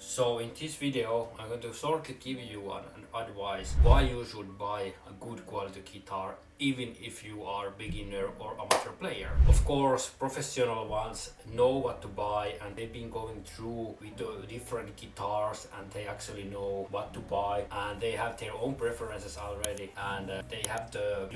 So in this video I'm going to shortly give you an advice why you should buy a good quality guitar even if you are beginner or amateur player. Of course, professional ones know what to buy and they've been going through with the different guitars and they actually know what to buy and they have their own preferences already and they have the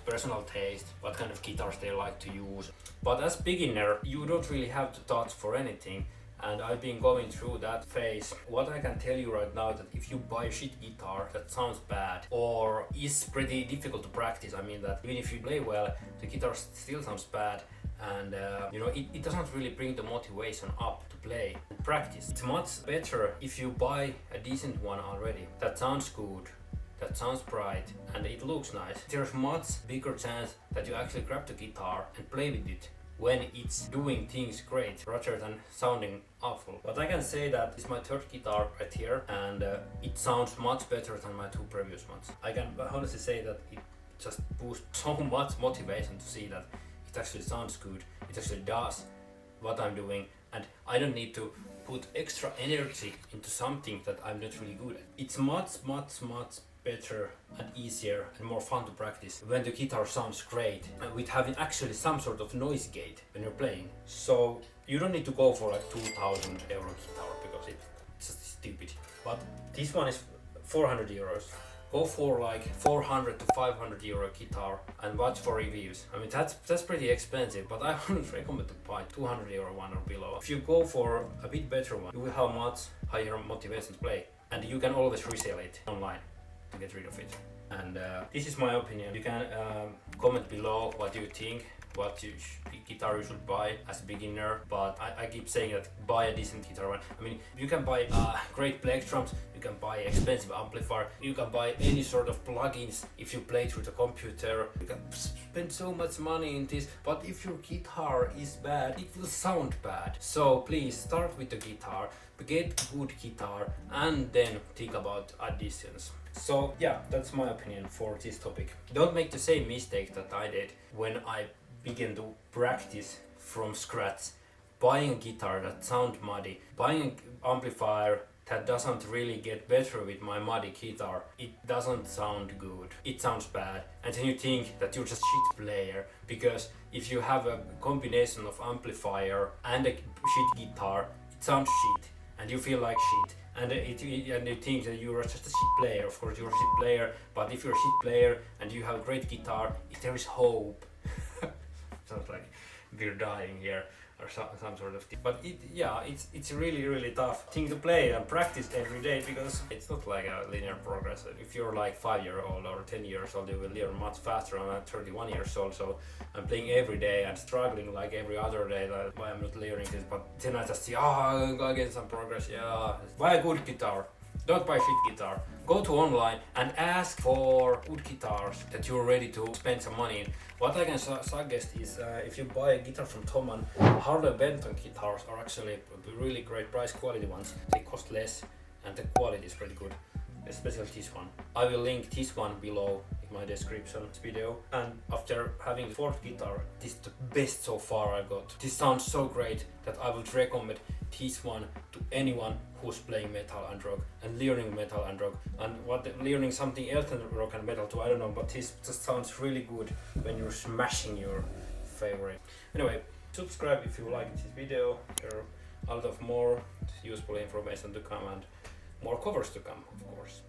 personal taste, what kind of guitars they like to use. But as beginner you don't really have the touch for anything. And I've been going through that phase. What I can tell you right now that if you buy a shit guitar that sounds bad or is pretty difficult to practice, I mean that even if you play well, the guitar still sounds bad and it doesn't really bring the motivation up to play and practice. It's much better if you buy a decent one already that sounds good, that sounds bright and it looks nice. There's much bigger chance that you actually grab the guitar and play with it when it's doing things great rather than sounding awful. But I can say that it's my third guitar right here and it sounds much better than my two previous ones. I can honestly say that it just boosts so much motivation to see that it actually sounds good, it actually does what I'm doing and I don't need to put extra energy into something that I'm not really good at. It's much better and easier and more fun to practice when the guitar sounds great and with having actually some sort of noise gate when you're playing. So you don't need to go for like 2,000 euro guitar because it's just stupid. But this one is 400 euros. Go for like 400 to 500 euro guitar and watch for reviews. I mean that's pretty expensive, but I wouldn't recommend to buy 200 euro one or below. If you go for a bit better one, you will have much higher motivation to play and you can always resell it online to get rid of it. And this is my opinion. You can comment below what you think, what guitar you should buy as a beginner, but I keep saying that buy a decent guitar one. I mean, you can buy great plectrums, you can buy expensive amplifier, you can buy any sort of plugins if you play through the computer. You can spend so much money in this, but if your guitar is bad, it will sound bad. So please start with the guitar, get good guitar, and then think about additions. So yeah, that's my opinion for this topic. Don't make the same mistake that I did when I began to practice from scratch, buying a guitar that sounds muddy, buying an amplifier that doesn't really get better with my muddy guitar. It doesn't sound good, it sounds bad, and then you think that you're just a shit player because if you have a combination of amplifier and a shit guitar, it sounds shit and you feel like shit. And you think that you're just a shit player. Of course you're a shit player, but if you're a shit player and you have a great guitar, there is hope. Sounds like we're dying here or some sort of thing. But it's really tough thing to play and practice every day because it's not like a linear progress. If you're like 5-year-old or 10 years old, you will learn much faster. I'm at 31 years old, so I'm playing every day and struggling like every other day. That's why I'm not learning this. But then I just see, I'm gonna get some progress. Yeah, buy a good guitar. Don't buy shit guitar. Go to online and ask for good guitars that you're ready to spend some money in. What I can suggest is if you buy a guitar from Thomann, Harley Benton guitars are actually really great price quality ones. They cost less and the quality is pretty good, especially this one. I will link this one below in my description video. And after having the fourth guitar, this is the best so far I got. This sounds so great that I would recommend this one to anyone who's playing metal and rock and learning metal and rock and learning something else than rock and metal too, I don't know, but this just sounds really good when you're smashing your favorite. Anyway, subscribe if you like this video. There are a lot of more useful information to come and more covers to come, of course.